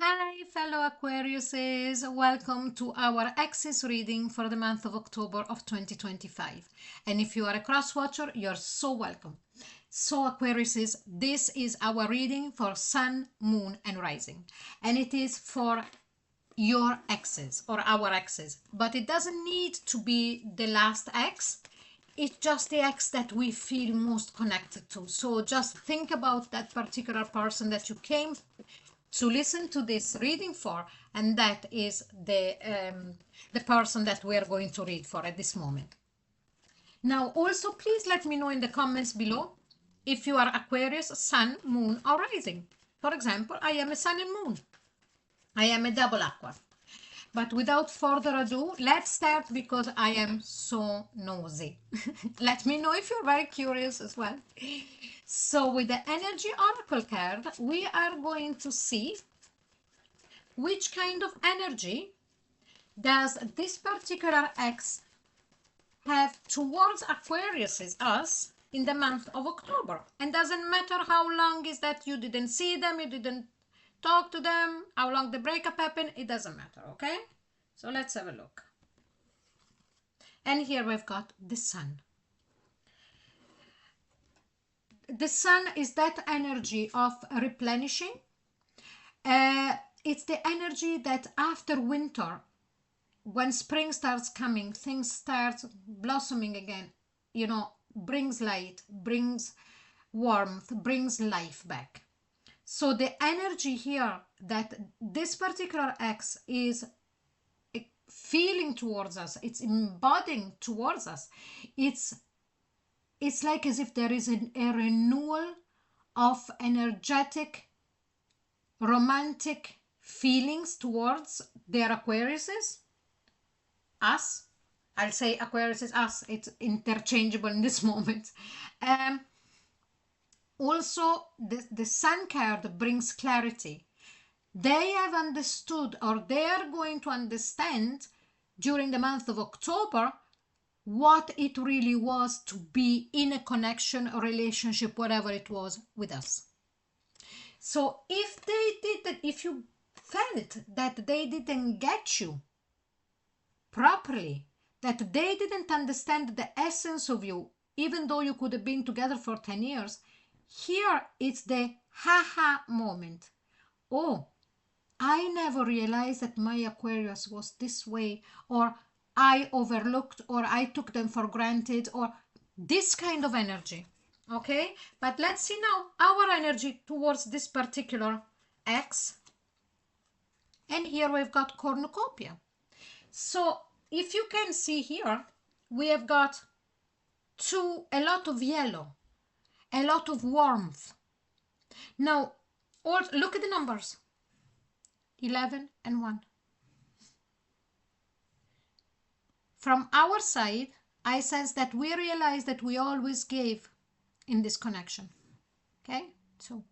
Hi, fellow Aquariuses. Welcome to our Axis reading for the month of October of 2025. And if you are a cross watcher, you're so welcome. So, Aquariuses, this is our reading for Sun, Moon, and Rising. And it is for your exes or our exes. But it doesn't need to be the last ex. It's just the ex that we feel most connected to. So just think about that particular person that you came to listen to this reading for, and that is the person that we are going to read for at this moment. Now, also, please let me know in the comments below if you are Aquarius, Sun, Moon, or Rising. For example, I am a Sun and Moon. I am a double Aqua. But without further ado, let's start because I am so nosy. Let me know if you're very curious as well. So with the Energy Oracle card, we are going to see which kind of energy does this particular X have towards Aquarius, us, in the month of October. And doesn't matter how long is that you didn't see them, you didn't talk to them, how long the breakup happened, it doesn't matter, okay? So let's have a look. And here we've got the Sun. The Sun is that energy of replenishing. It's the energy that after winter, when spring starts coming, things start blossoming again, brings light, brings warmth, brings life back. So the energy here that this particular X is feeling towards us, it's embodying towards us, it's like as if there is a renewal of energetic, romantic feelings towards their Aquariuses, us. I'll say Aquariuses, us. It's interchangeable in this moment. Also, the Sun card brings clarity. They have understood, or they are going to understand during the month of October what it really was to be in a connection or relationship, whatever it was, with us. So if you felt that they didn't get you properly, that they didn't understand the essence of you, even though you could have been together for 10 years, here it's the haha moment. Oh, I never realized that my Aquarius was this way, or I overlooked, or I took them for granted, or this kind of energy. Okay, but let's see now our energy towards this particular X. And here we've got cornucopia. So if you can see here, we have got a lot of yellow, a lot of warmth. Now, look at the numbers. 11 and 1. From our side, I sense that we realize that we always gave in this connection. Okay, so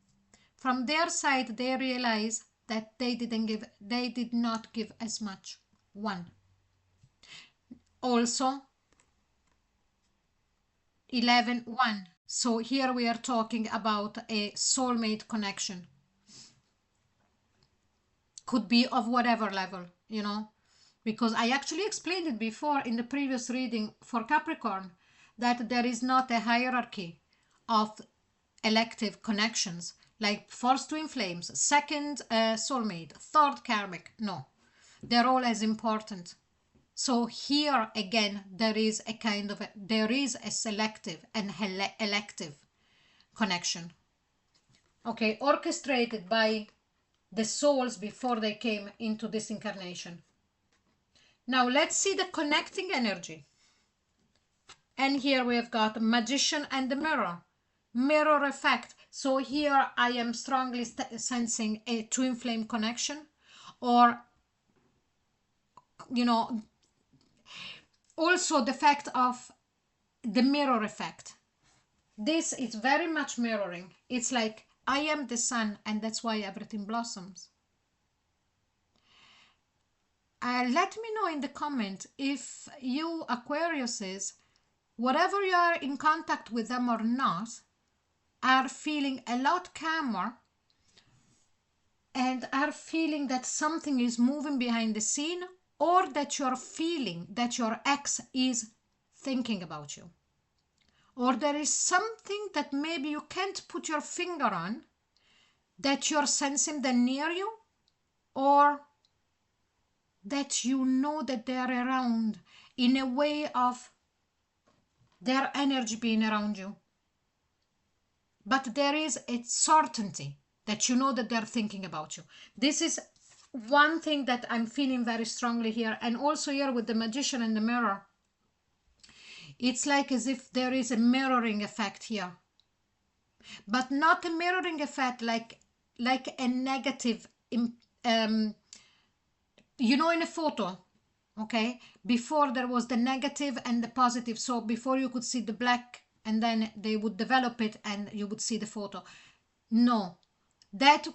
from their side, they realize that they did not give as much. 1. Also, 11, 1. So here we are talking about a soulmate connection. Could be of whatever level, because I actually explained it before in the previous reading for Capricorn, that there is not a hierarchy of elective connections, like first twin flames, second soulmate, third karmic. No, they're all as important. So here again, there is a selective and elective connection. Okay, orchestrated by the souls before they came into this incarnation. Now let's see the connecting energy. And here we have got Magician and the mirror effect. So here I am strongly sensing a twin flame connection, or also the fact of the mirror effect. This is very much mirroring. It's like I am the sun, and that's why everything blossoms. Let me know in the comment if you Aquariuses, whatever you are in contact with them or not, are feeling a lot calmer and are feeling that something is moving behind the scene, or that you're feeling that your ex is thinking about you, or there is something that maybe you can't put your finger on, that you're sensing them near you, or that you know that they are around in a way of their energy being around you. But there is a certainty that you know that they're thinking about you. This is one thing that I'm feeling very strongly here. And also here with the Magician and the Mirror, it's like as if there is a mirroring effect here, but not a mirroring effect like a negative, you know, in a photo, okay, before there was the negative and the positive. So before you could see the black, and then they would develop it and you would see the photo. No, that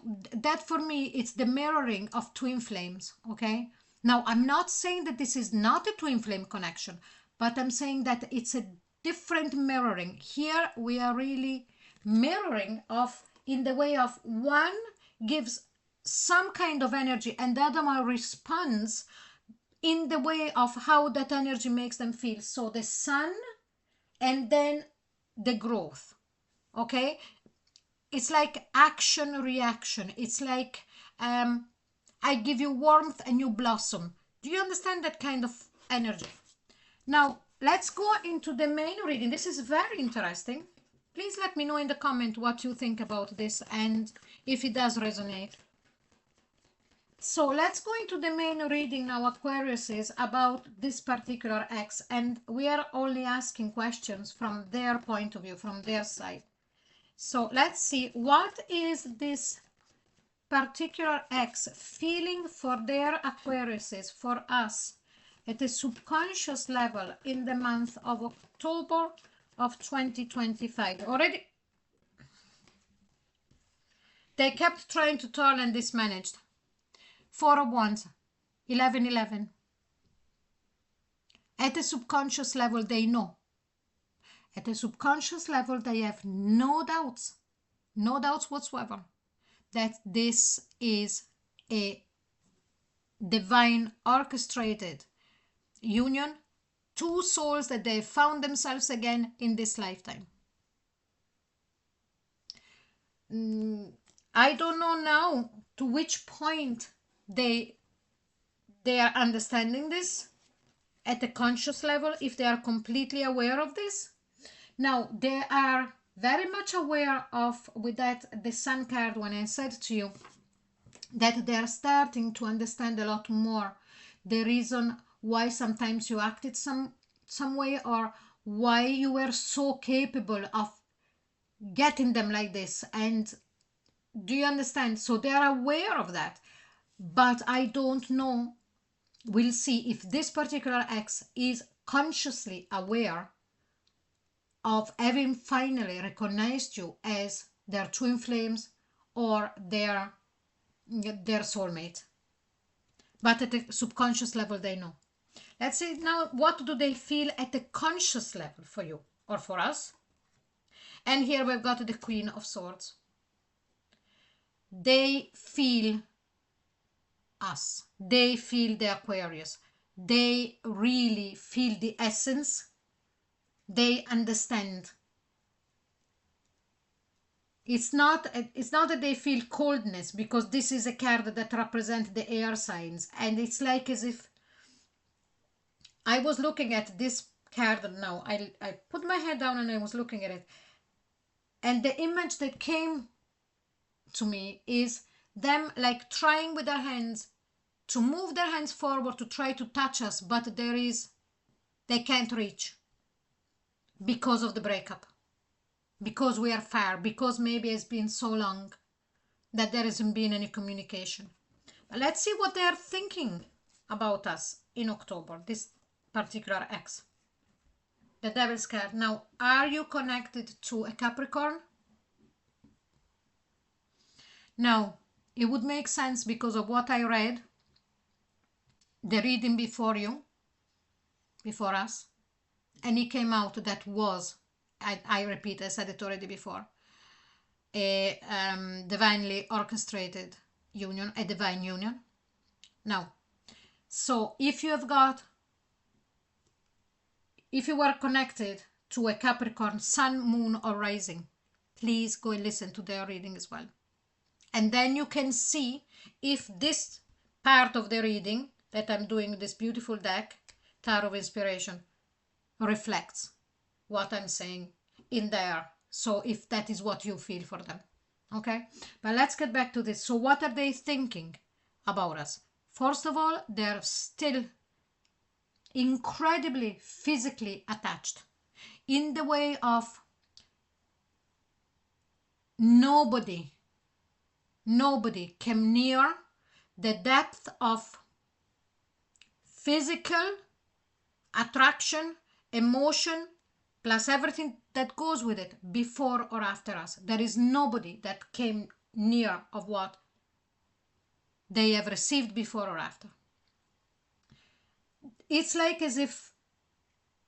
for me, it's the mirroring of twin flames. Okay, now I'm not saying that this is not a twin flame connection, but I'm saying that it's a different mirroring. Here we are really mirroring of, in the way of one gives some kind of energy and the other one responds in the way of how that energy makes them feel. So the sun and then the growth. Okay, it's like action reaction. It's like I give you warmth and you blossom. Do you understand that kind of energy? Now let's go into the main reading. This is very interesting. Please let me know in the comment what you think about this and if it does resonate. So let's go into the main reading now, Aquarius, is about this particular ex, and we are only asking questions from their point of view, from their side. So let's see, what is this particular ex feeling for their Aquariuses, for us, at a subconscious level in the month of October of 2025. Already, they kept trying to turn and this managed. Four of Wands, 11-11. At a subconscious level, they know. At a subconscious level, they have no doubts whatsoever, that this is a divine orchestrated union, two souls that they found themselves again in this lifetime. I don't know now to which point they are understanding this at a conscious level, if they are completely aware of this. Now they are very much aware of, with that the Sun card, when I said to you that they are starting to understand a lot more the reason why sometimes you acted some way, or why you were so capable of getting them like this. And do you understand? So they are aware of that. But I don't know, we'll see if this particular ex is consciously aware of having finally recognized you as their twin flames or their soulmate. But at the subconscious level, they know. Let's see now, what do they feel at the conscious level for you or for us? And here we've got the Queen of Swords. They feel us. They feel the Aquarius. They really feel the essence. They understand. It's not that they feel coldness, because this is a card that represents the air signs, and it's like as if I was looking at this card now. I put my head down and I was looking at it, and the image that came to me is them like trying with their hands to move their hands forward to try to touch us, but they can't reach because of the breakup, because we are far, because maybe it's been so long that there hasn't been any communication. But let's see what they are thinking about us in October, this particular ex. The Devil's card. Now, are you connected to a Capricorn? Now, it would make sense because of what I read, the reading before you, before us, and it came out that was, I repeat, I said it already before, a divinely orchestrated union, a divine union. Now, so if you were connected to a Capricorn sun, moon, or rising, please go and listen to their reading as well. And then you can see if this part of the reading that I'm doing, this beautiful deck, Tarot of Inspiration, reflects what I'm saying in there. So if that is what you feel for them. Okay, but let's get back to this. So what are they thinking about us? First of all, they're still incredibly physically attached in the way of nobody came near the depth of physical attraction, emotion, plus everything that goes with it before or after us. There is nobody that came near of what they have received before or after. It's like as if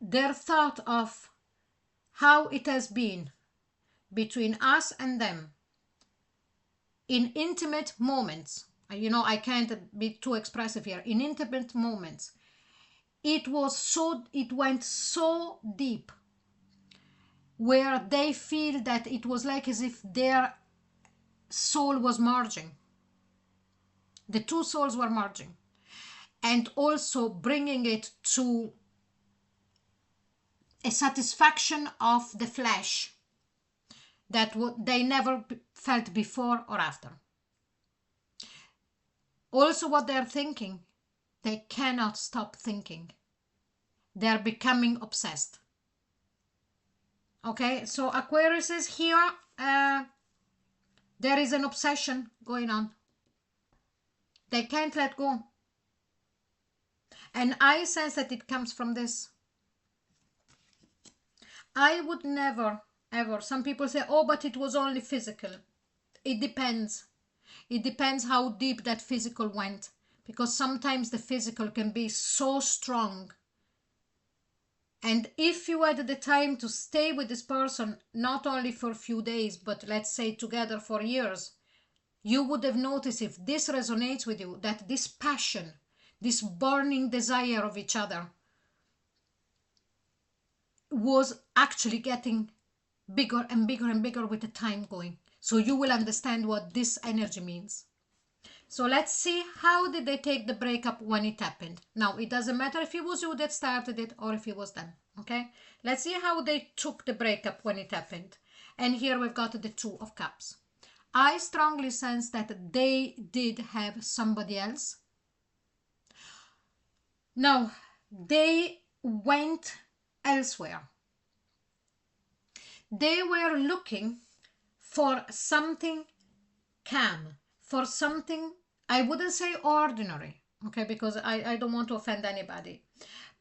their thought of how it has been between us and them in intimate moments. I can't be too expressive here. In intimate moments, it went so deep, where they feel that it was like as if their soul was merging. The two souls were merging, and also bringing it to a satisfaction of the flesh that they never felt before or after. Also, what they're thinking, they cannot stop thinking. They're becoming obsessed. Okay, so Aquarius is here. There is an obsession going on. They can't let go. And I sense that it comes from this. I would never, ever, some people say, oh, but it was only physical. It depends. It depends how deep that physical went. Because sometimes the physical can be so strong. And if you had the time to stay with this person, not only for a few days, but let's say together for years, you would have noticed, if this resonates with you, that this passion, this burning desire of each other was actually getting bigger and bigger and bigger with the time going. So you will understand what this energy means. So let's see, how did they take the breakup when it happened? Now, it doesn't matter if it was you that started it or if it was them, okay? Let's see how they took the breakup when it happened. And here we've got the Two of Cups. I strongly sense that they did have somebody else. No, they went elsewhere. They were looking for something calm, for something, I wouldn't say ordinary, okay, because I don't want to offend anybody,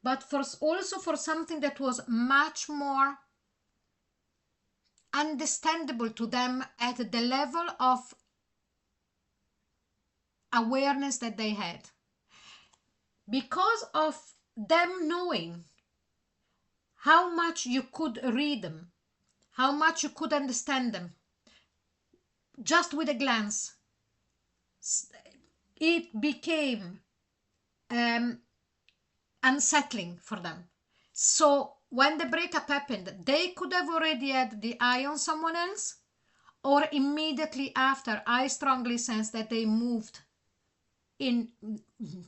but also for something that was much more understandable to them at the level of awareness that they had. Because of them knowing how much you could read them, how much you could understand them, just with a glance, it became unsettling for them. So when the breakup happened, they could have already had the eye on someone else, or immediately after, I strongly sense that they moved in.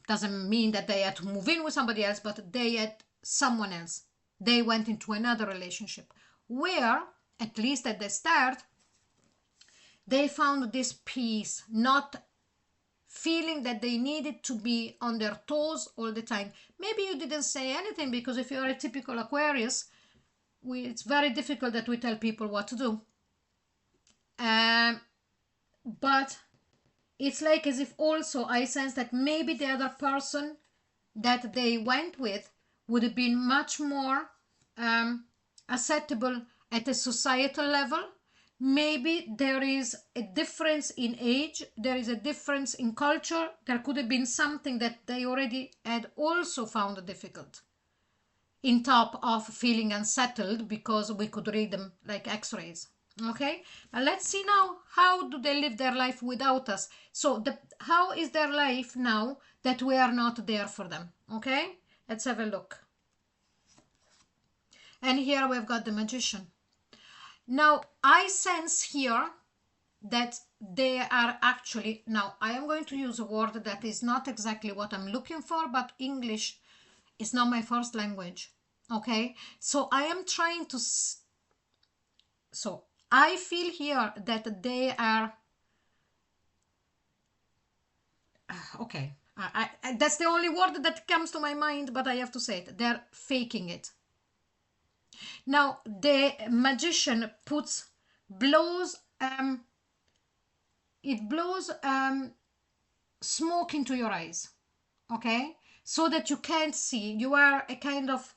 Doesn't mean that they had to move in with somebody else, but they had someone else. They went into another relationship where, at least at the start, they found this peace, not feeling that they needed to be on their toes all the time. Maybe you didn't say anything, because if you're a typical Aquarius, it's very difficult that we tell people what to do. But it's like as if also I sense that maybe the other person that they went with would have been much more acceptable at a societal level. Maybe there is a difference in age, there is a difference in culture, there could have been something that they already had also found difficult, in top of feeling unsettled because we could read them like x-rays. Okay, and let's see now, how do they live their life without us? So how is their life now that we are not there for them? Okay, let's have a look. And here we've got the Magician. Now I sense here that they are actually, now I am going to use a word that is not exactly what I'm looking for, but English is not my first language. Okay, so I am trying to so I feel here that they are okay. That's the only word that comes to my mind, but I have to say it. They're faking it. Now the Magician blows it blows smoke into your eyes, okay, so that you can't see. You are a kind of,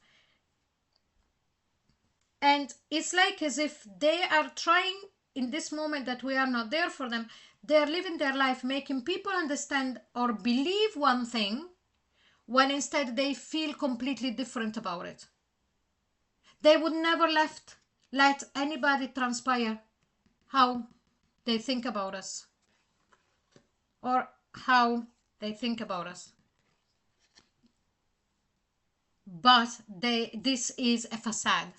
and it's like as if they are trying, in this moment that we are not there for them, they're living their life making people understand or believe one thing when instead they feel completely different about it. They would never let anybody transpire how they think about us or how they think about us. But this is a facade.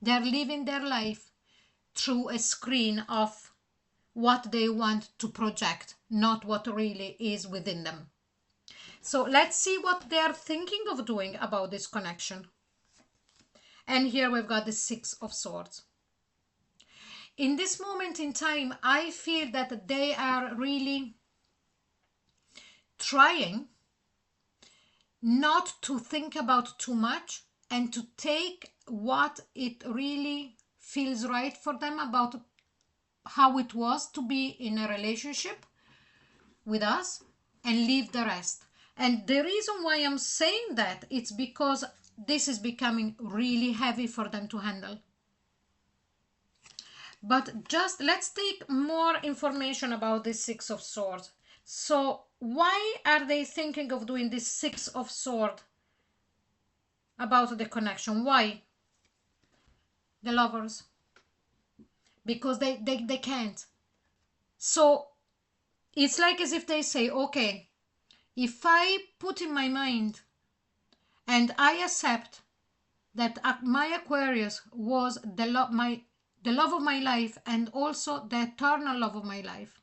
They're living their life through a screen of what they want to project, not what really is within them. So let's see what they're thinking of doing about this connection. And here we've got the Six of Swords. In this moment in time, I feel that they are really trying not to think about too much and to take what it really feels right for them about how it was to be in a relationship with us and leave the rest. And the reason why I'm saying that, it's because this is becoming really heavy for them to handle. But just let's take more information about this Six of Swords. So why are they thinking of doing this Six of Swords about the connection? Why? The Lovers. Because they can't. So it's like as if they say, okay, if I put in my mind and I accept that my Aquarius was the love of my life and also the eternal love of my life,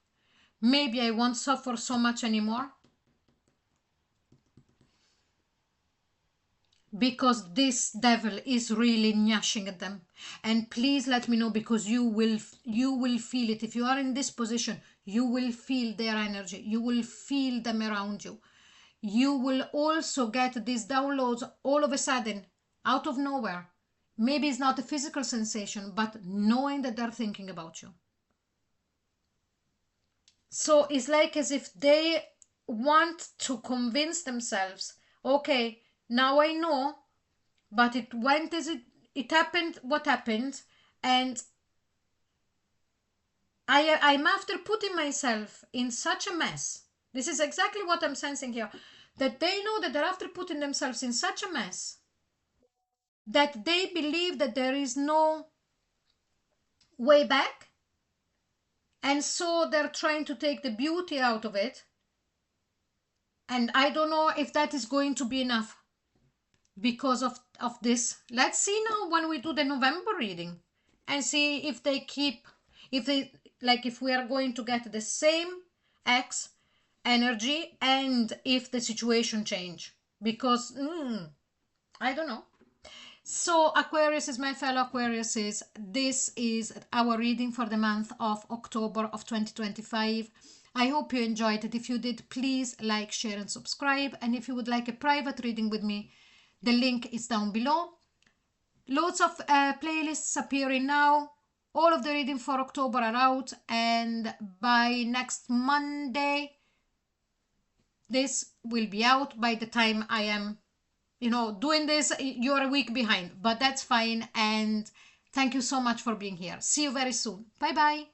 maybe I won't suffer so much anymore. Because this devil is really gnashing at them. And please let me know, because you will feel it. If you are in this position, you will feel their energy. You will feel them around you. You will also get these downloads all of a sudden, out of nowhere. Maybe it's not a physical sensation, but knowing that they're thinking about you. So it's like as if they want to convince themselves, okay, now I know, but it went as it happened what happened, and I'm after putting myself in such a mess. This is exactly what I'm sensing here, that they know that they're after putting themselves in such a mess that they believe that there is no way back, and so they're trying to take the beauty out of it. And I don't know if that is going to be enough because of this. Let's see now when we do the November reading and see if they keep, if we are going to get the same X energy and if the situation change, because I don't know. So Aquarius is my fellow Aquariuses. This is our reading for the month of October of 2025. I hope you enjoyed it. If you did, please like, share and subscribe. And if you would like a private reading with me, the link is down below. Loads of playlists appearing now. All of the reading for October are out. And by next Monday, this will be out. By the time I am doing this, you're a week behind, but that's fine. And thank you so much for being here. See you very soon. Bye bye.